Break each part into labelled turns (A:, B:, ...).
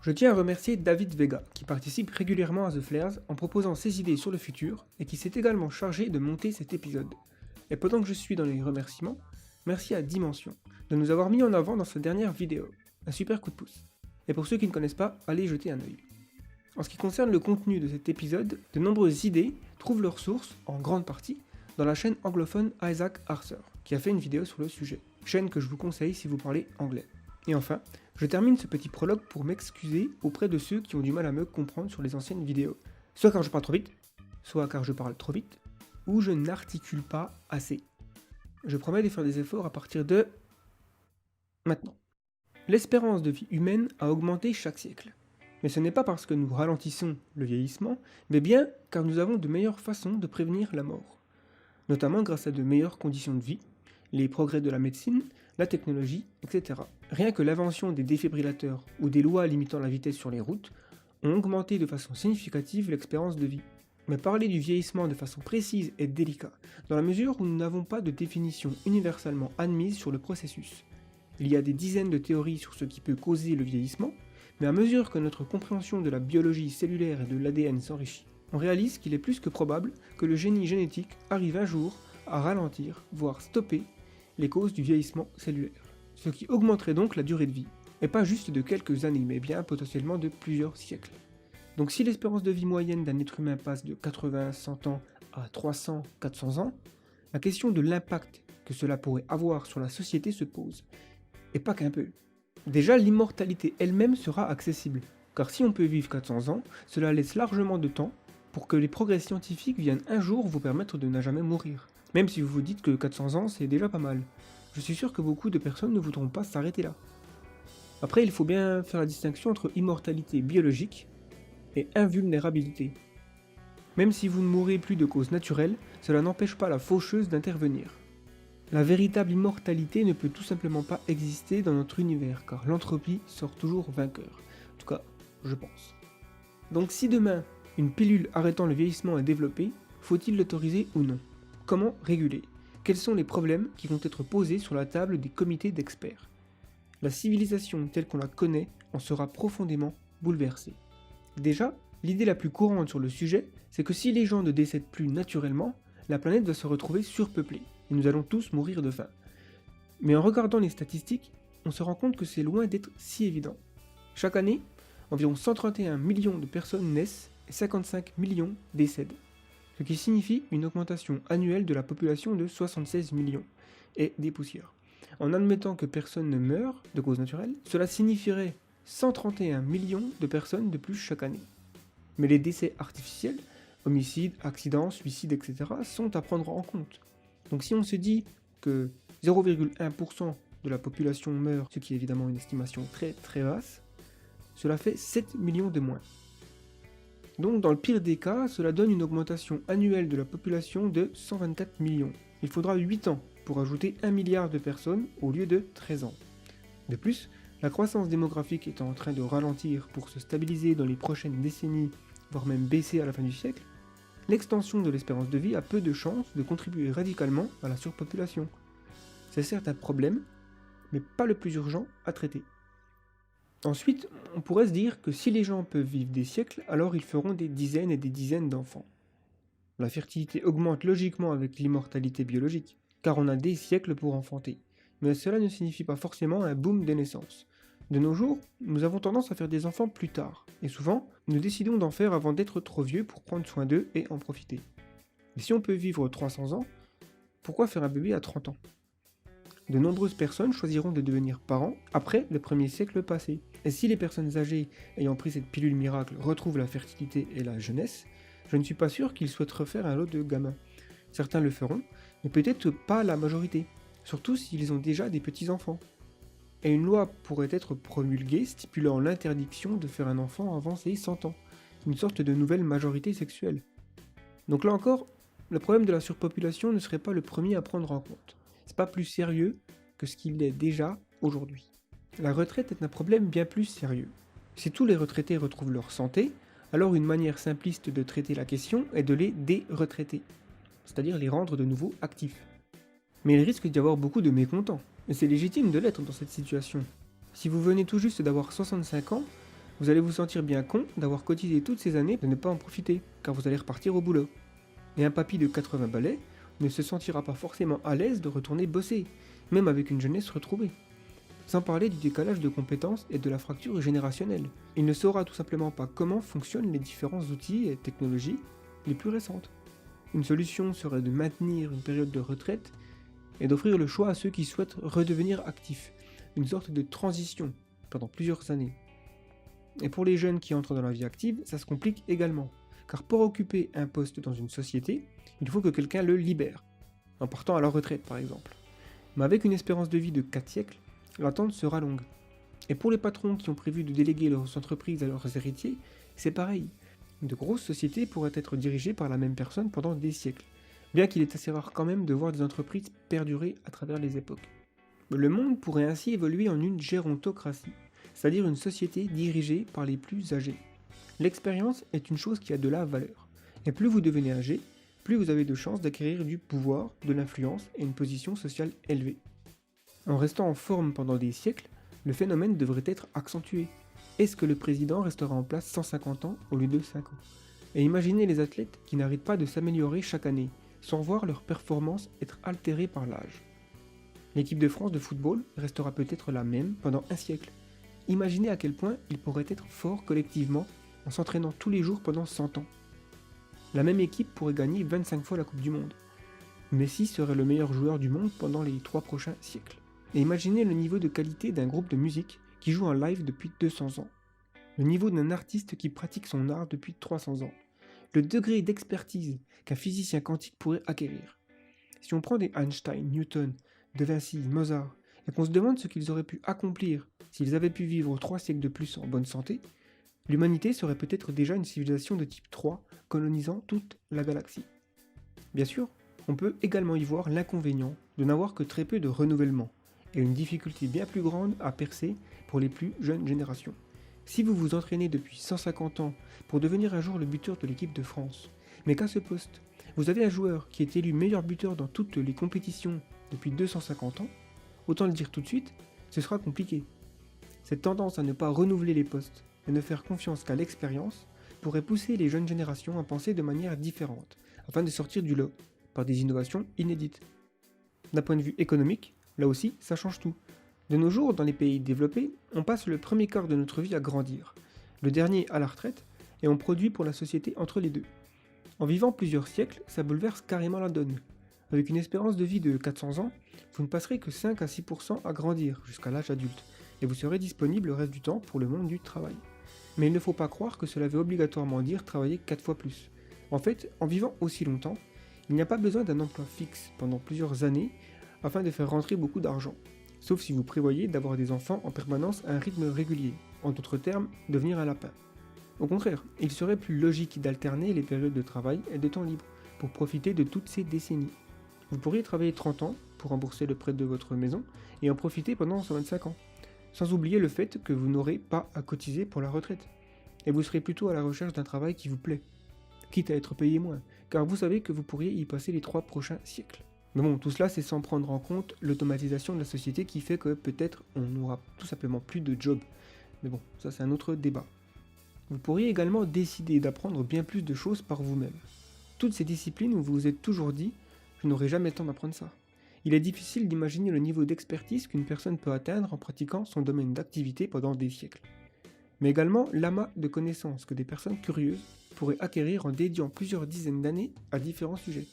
A: Je tiens à remercier David Vega, qui participe régulièrement à The Flares en proposant ses idées sur le futur et qui s'est également chargé de monter cet épisode. Et pendant que je suis dans les remerciements, merci à Dimension de nous avoir mis en avant dans sa dernière vidéo. Un super coup de pouce. Et pour ceux qui ne connaissent pas, allez jeter un œil. En ce qui concerne le contenu de cet épisode, de nombreuses idées trouvent leur source, en grande partie, dans la chaîne anglophone Isaac Arthur, qui a fait une vidéo sur le sujet, chaîne que je vous conseille si vous parlez anglais. Et enfin, je termine ce petit prologue pour m'excuser auprès de ceux qui ont du mal à me comprendre sur les anciennes vidéos, soit car je parle trop vite, soit car je parle trop vite, ou je n'articule pas assez. Je promets de faire des efforts à partir de... maintenant. L'espérance de vie humaine a augmenté chaque siècle. Mais ce n'est pas parce que nous ralentissons le vieillissement, mais bien car nous avons de meilleures façons de prévenir la mort. Notamment grâce à de meilleures conditions de vie, les progrès de la médecine, la technologie, etc. Rien que l'invention des défibrillateurs ou des lois limitant la vitesse sur les routes ont augmenté de façon significative l'espérance de vie. Mais parler du vieillissement de façon précise est délicat, dans la mesure où nous n'avons pas de définition universellement admise sur le processus. Il y a des dizaines de théories sur ce qui peut causer le vieillissement, mais à mesure que notre compréhension de la biologie cellulaire et de l'ADN s'enrichit, on réalise qu'il est plus que probable que le génie génétique arrive un jour à ralentir, voire stopper, les causes du vieillissement cellulaire. Ce qui augmenterait donc la durée de vie, et pas juste de quelques années, mais bien potentiellement de plusieurs siècles. Donc si l'espérance de vie moyenne d'un être humain passe de 80-100 ans à 300-400 ans, la question de l'impact que cela pourrait avoir sur la société se pose. Et pas qu'un peu. Déjà, l'immortalité elle-même sera accessible, car si on peut vivre 400 ans, cela laisse largement de temps pour que les progrès scientifiques viennent un jour vous permettre de ne jamais mourir. Même si vous vous dites que 400 ans c'est déjà pas mal. Je suis sûr que beaucoup de personnes ne voudront pas s'arrêter là. Après, il faut bien faire la distinction entre immortalité biologique et invulnérabilité. Même si vous ne mourrez plus de cause naturelle, cela n'empêche pas la faucheuse d'intervenir. La véritable immortalité ne peut tout simplement pas exister dans notre univers, car l'entropie sort toujours vainqueur. En tout cas, je pense. Donc si demain, une pilule arrêtant le vieillissement est développée, faut-il l'autoriser ou non? Comment réguler? Quels sont les problèmes qui vont être posés sur la table des comités d'experts? La civilisation telle qu'on la connaît en sera profondément bouleversée. Déjà, l'idée la plus courante sur le sujet, c'est que si les gens ne décèdent plus naturellement, la planète va se retrouver surpeuplée, et nous allons tous mourir de faim. Mais en regardant les statistiques, on se rend compte que c'est loin d'être si évident. Chaque année, environ 131 millions de personnes naissent et 55 millions décèdent, ce qui signifie une augmentation annuelle de la population de 76 millions, et des poussières. En admettant que personne ne meurt de cause naturelle, cela signifierait 131 millions de personnes de plus chaque année. Mais les décès artificiels, homicides, accidents, suicides, etc. sont à prendre en compte. Donc si on se dit que 0,1% de la population meurt, ce qui est évidemment une estimation très très basse, cela fait 7 millions de moins. Donc dans le pire des cas, cela donne une augmentation annuelle de la population de 124 millions. Il faudra 8 ans pour ajouter 1 milliard de personnes au lieu de 13 ans. De plus, la croissance démographique étant en train de ralentir pour se stabiliser dans les prochaines décennies, voire même baisser à la fin du siècle, l'extension de l'espérance de vie a peu de chances de contribuer radicalement à la surpopulation. C'est certes un problème, mais pas le plus urgent à traiter. Ensuite, on pourrait se dire que si les gens peuvent vivre des siècles, alors ils feront des dizaines et des dizaines d'enfants. La fertilité augmente logiquement avec l'immortalité biologique, car on a des siècles pour enfanter. Mais cela ne signifie pas forcément un boom des naissances. De nos jours, nous avons tendance à faire des enfants plus tard, et souvent, nous décidons d'en faire avant d'être trop vieux pour prendre soin d'eux et en profiter. Mais si on peut vivre 300 ans, pourquoi faire un bébé à 30 ans? De nombreuses personnes choisiront de devenir parents après le premier siècle passé. Et si les personnes âgées ayant pris cette pilule miracle retrouvent la fertilité et la jeunesse, je ne suis pas sûr qu'ils souhaitent refaire un lot de gamins. Certains le feront, mais peut-être pas la majorité, surtout s'ils ont déjà des petits-enfants. Et une loi pourrait être promulguée stipulant l'interdiction de faire un enfant avant ses 100 ans, une sorte de nouvelle majorité sexuelle. Donc là encore, le problème de la surpopulation ne serait pas le premier à prendre en compte. C'est pas plus sérieux que ce qu'il est déjà aujourd'hui. La retraite est un problème bien plus sérieux. Si tous les retraités retrouvent leur santé, alors une manière simpliste de traiter la question est de les dé-retraiter, c'est-à-dire les rendre de nouveau actifs. Mais il risque d'y avoir beaucoup de mécontents, et c'est légitime de l'être dans cette situation. Si vous venez tout juste d'avoir 65 ans, Vous allez vous sentir bien con d'avoir cotisé toutes ces années de ne pas en profiter, car vous allez repartir au boulot. Et un papy de 80 balais ne se sentira pas forcément à l'aise de retourner bosser, même avec une jeunesse retrouvée. Sans parler du décalage de compétences et de la fracture générationnelle. Il ne saura tout simplement pas comment fonctionnent les différents outils et technologies les plus récentes. Une solution serait de maintenir une période de retraite et d'offrir le choix à ceux qui souhaitent redevenir actifs, une sorte de transition pendant plusieurs années. Et pour les jeunes qui entrent dans la vie active, ça se complique également, car pour occuper un poste dans une société, il faut que quelqu'un le libère, en partant à la retraite par exemple. Mais avec une espérance de vie de 4 siècles, l'attente sera longue. Et pour les patrons qui ont prévu de déléguer leurs entreprises à leurs héritiers, c'est pareil. De grosses sociétés pourraient être dirigées par la même personne pendant des siècles, bien qu'il est assez rare quand même de voir des entreprises perdurer à travers les époques. Le monde pourrait ainsi évoluer en une gérontocratie, c'est-à-dire une société dirigée par les plus âgés. L'expérience est une chose qui a de la valeur, et plus vous devenez âgé, plus vous avez de chances d'acquérir du pouvoir, de l'influence et une position sociale élevée. En restant en forme pendant des siècles, le phénomène devrait être accentué. Est-ce que le président restera en place 150 ans au lieu de 5 ans? Et imaginez les athlètes qui n'arrêtent pas de s'améliorer chaque année, sans voir leur performance être altérée par l'âge. L'équipe de France de football restera peut-être la même pendant un siècle. Imaginez à quel point ils pourraient être forts collectivement en s'entraînant tous les jours pendant 100 ans. La même équipe pourrait gagner 25 fois la Coupe du Monde. Messi serait le meilleur joueur du monde pendant les 3 prochains siècles. Et imaginez le niveau de qualité d'un groupe de musique qui joue en live depuis 200 ans. Le niveau d'un artiste qui pratique son art depuis 300 ans. Le degré d'expertise qu'un physicien quantique pourrait acquérir. Si on prend des Einstein, Newton, De Vinci, Mozart, et qu'on se demande ce qu'ils auraient pu accomplir s'ils avaient pu vivre 3 siècles de plus en bonne santé, l'humanité serait peut-être déjà une civilisation de type 3 colonisant toute la galaxie. Bien sûr, on peut également y voir l'inconvénient de n'avoir que très peu de renouvellement, et une difficulté bien plus grande à percer pour les plus jeunes générations. Si vous vous entraînez depuis 150 ans pour devenir un jour le buteur de l'équipe de France, mais qu'à ce poste, vous avez un joueur qui est élu meilleur buteur dans toutes les compétitions depuis 250 ans, autant le dire tout de suite, ce sera compliqué. Cette tendance à ne pas renouveler les postes et ne faire confiance qu'à l'expérience pourrait pousser les jeunes générations à penser de manière différente, afin de sortir du lot, par des innovations inédites. D'un point de vue économique, là aussi, ça change tout. De nos jours, dans les pays développés, on passe le premier quart de notre vie à grandir, le dernier à la retraite, et on produit pour la société entre les deux. En vivant plusieurs siècles, ça bouleverse carrément la donne. Avec une espérance de vie de 400 ans, vous ne passerez que 5 à 6% à grandir jusqu'à l'âge adulte, et vous serez disponible le reste du temps pour le monde du travail. Mais il ne faut pas croire que cela veut obligatoirement dire travailler 4 fois plus. En fait, en vivant aussi longtemps, il n'y a pas besoin d'un emploi fixe pendant plusieurs années afin de faire rentrer beaucoup d'argent, sauf si vous prévoyez d'avoir des enfants en permanence à un rythme régulier, en d'autres termes, devenir un lapin. Au contraire, il serait plus logique d'alterner les périodes de travail et de temps libre pour profiter de toutes ces décennies. Vous pourriez travailler 30 ans pour rembourser le prêt de votre maison et en profiter pendant 125 ans, sans oublier le fait que vous n'aurez pas à cotiser pour la retraite, et vous serez plutôt à la recherche d'un travail qui vous plaît, quitte à être payé moins, car vous savez que vous pourriez y passer les 3 prochains siècles. Mais bon, tout cela c'est sans prendre en compte l'automatisation de la société qui fait que peut-être on n'aura tout simplement plus de job. Mais bon, ça c'est un autre débat. Vous pourriez également décider d'apprendre bien plus de choses par vous-même. Toutes ces disciplines où vous vous êtes toujours dit « je n'aurai jamais le temps d'apprendre ça ». Il est difficile d'imaginer le niveau d'expertise qu'une personne peut atteindre en pratiquant son domaine d'activité pendant des siècles. Mais également l'amas de connaissances que des personnes curieuses pourraient acquérir en dédiant plusieurs dizaines d'années à différents sujets.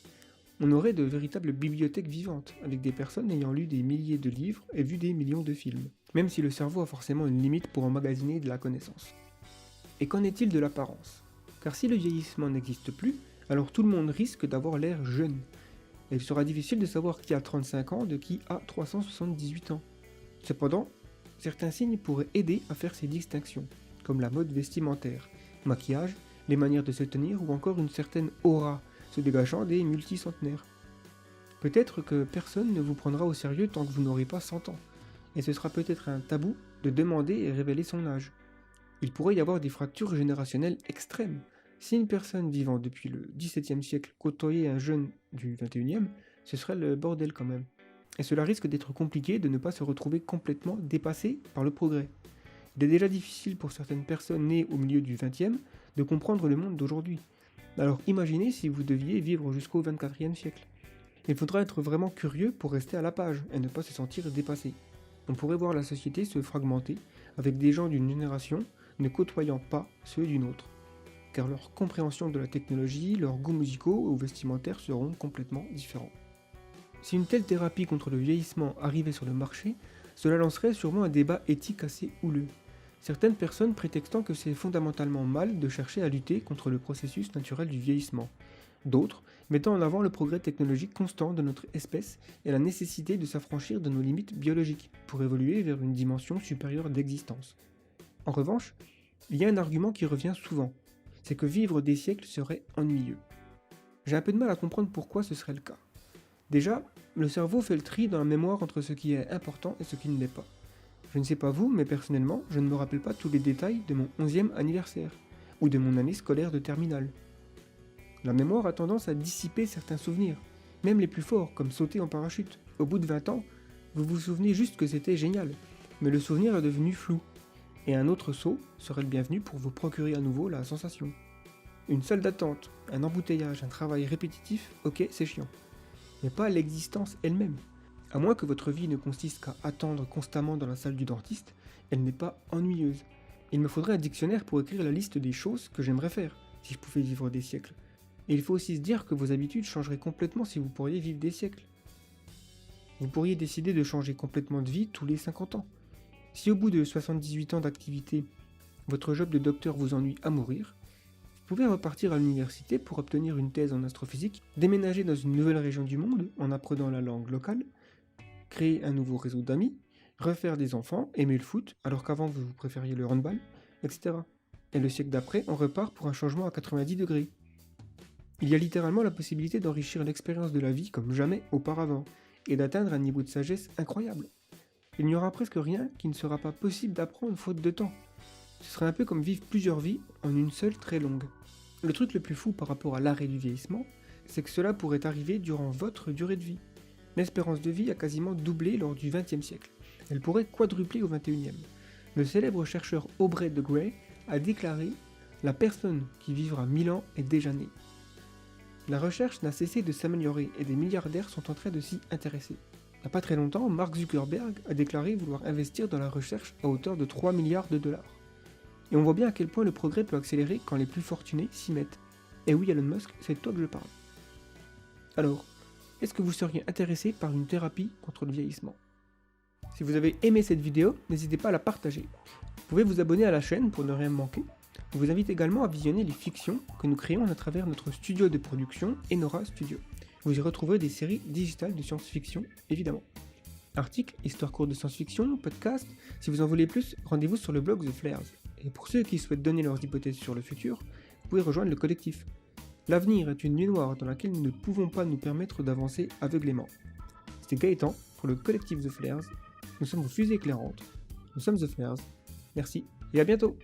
A: On aurait de véritables bibliothèques vivantes, avec des personnes ayant lu des milliers de livres et vu des millions de films, même si le cerveau a forcément une limite pour emmagasiner de la connaissance. Et qu'en est-il de l'apparence? Car si le vieillissement n'existe plus, alors tout le monde risque d'avoir l'air jeune. Et il sera difficile de savoir qui a 35 ans de qui a 378 ans. Cependant, certains signes pourraient aider à faire ces distinctions, comme la mode vestimentaire, maquillage, les manières de se tenir ou encore une certaine aura se dégageant des multicentenaires. Peut-être que personne ne vous prendra au sérieux tant que vous n'aurez pas 100 ans, et ce sera peut-être un tabou de demander et révéler son âge. Il pourrait y avoir des fractures générationnelles extrêmes. Si une personne vivant depuis le XVIIe siècle côtoyait un jeune du XXIe, ce serait le bordel quand même. Et cela risque d'être compliqué de ne pas se retrouver complètement dépassé par le progrès. Il est déjà difficile pour certaines personnes nées au milieu du XXe de comprendre le monde d'aujourd'hui. Alors imaginez si vous deviez vivre jusqu'au XXIe siècle. Il faudra être vraiment curieux pour rester à la page et ne pas se sentir dépassé. On pourrait voir la société se fragmenter avec des gens d'une génération ne côtoyant pas ceux d'une autre, car leur compréhension de la technologie, leurs goûts musicaux ou vestimentaires seront complètement différents. Si une telle thérapie contre le vieillissement arrivait sur le marché, cela lancerait sûrement un débat éthique assez houleux. Certaines personnes prétextant que c'est fondamentalement mal de chercher à lutter contre le processus naturel du vieillissement. D'autres mettant en avant le progrès technologique constant de notre espèce et la nécessité de s'affranchir de nos limites biologiques pour évoluer vers une dimension supérieure d'existence. En revanche, il y a un argument qui revient souvent, c'est que vivre des siècles serait ennuyeux. J'ai un peu de mal à comprendre pourquoi ce serait le cas. Déjà, le cerveau fait le tri dans la mémoire entre ce qui est important et ce qui ne l'est pas. Je ne sais pas vous, mais personnellement, je ne me rappelle pas tous les détails de mon 11e anniversaire, ou de mon année scolaire de terminale. La mémoire a tendance à dissiper certains souvenirs, même les plus forts, comme sauter en parachute. Au bout de 20 ans, vous vous souvenez juste que c'était génial, mais le souvenir est devenu flou, et un autre saut serait le bienvenu pour vous procurer à nouveau la sensation. Une salle d'attente, un embouteillage, un travail répétitif, ok, c'est chiant. Mais pas l'existence elle-même. À moins que votre vie ne consiste qu'à attendre constamment dans la salle du dentiste, elle n'est pas ennuyeuse. Il me faudrait un dictionnaire pour écrire la liste des choses que j'aimerais faire, si je pouvais vivre des siècles. Et il faut aussi se dire que vos habitudes changeraient complètement si vous pourriez vivre des siècles. Vous pourriez décider de changer complètement de vie tous les 50 ans. Si au bout de 78 ans d'activité, votre job de docteur vous ennuie à mourir, vous pouvez repartir à l'université pour obtenir une thèse en astrophysique, déménager dans une nouvelle région du monde en apprenant la langue locale, créer un nouveau réseau d'amis, refaire des enfants, aimer le foot alors qu'avant vous préfériez le handball, etc. Et le siècle d'après, on repart pour un changement à 90 degrés. Il y a littéralement la possibilité d'enrichir l'expérience de la vie comme jamais auparavant, et d'atteindre un niveau de sagesse incroyable. Il n'y aura presque rien qui ne sera pas possible d'apprendre faute de temps. Ce serait un peu comme vivre plusieurs vies en une seule très longue. Le truc le plus fou par rapport à l'arrêt du vieillissement, c'est que cela pourrait arriver durant votre durée de vie. L'espérance de vie a quasiment doublé lors du XXe siècle. Elle pourrait quadrupler au XXIe. Le célèbre chercheur Aubrey de Grey a déclaré « La personne qui vivra 1000 ans est déjà née ». La recherche n'a cessé de s'améliorer et des milliardaires sont en train de s'y intéresser. Il n'y a pas très longtemps, Mark Zuckerberg a déclaré vouloir investir dans la recherche à hauteur de 3 milliards de dollars. Et on voit bien à quel point le progrès peut accélérer quand les plus fortunés s'y mettent. Et oui, Elon Musk, c'est de toi que je parle. Alors, est-ce que vous seriez intéressé par une thérapie contre le vieillissement ? Si vous avez aimé cette vidéo, n'hésitez pas à la partager. Vous pouvez vous abonner à la chaîne pour ne rien manquer. Je vous invite également à visionner les fictions que nous créons à travers notre studio de production Enora Studio. Vous y retrouverez des séries digitales de science-fiction, évidemment. Articles, histoires courtes de science-fiction, podcasts, si vous en voulez plus, rendez-vous sur le blog The Flares. Et pour ceux qui souhaitent donner leurs hypothèses sur le futur, vous pouvez rejoindre le collectif. L'avenir est une nuit noire dans laquelle nous ne pouvons pas nous permettre d'avancer aveuglément. C'était Gaëtan pour le collectif The Flares. Nous sommes vos fusées éclairantes. Nous sommes The Flares. Merci et à bientôt!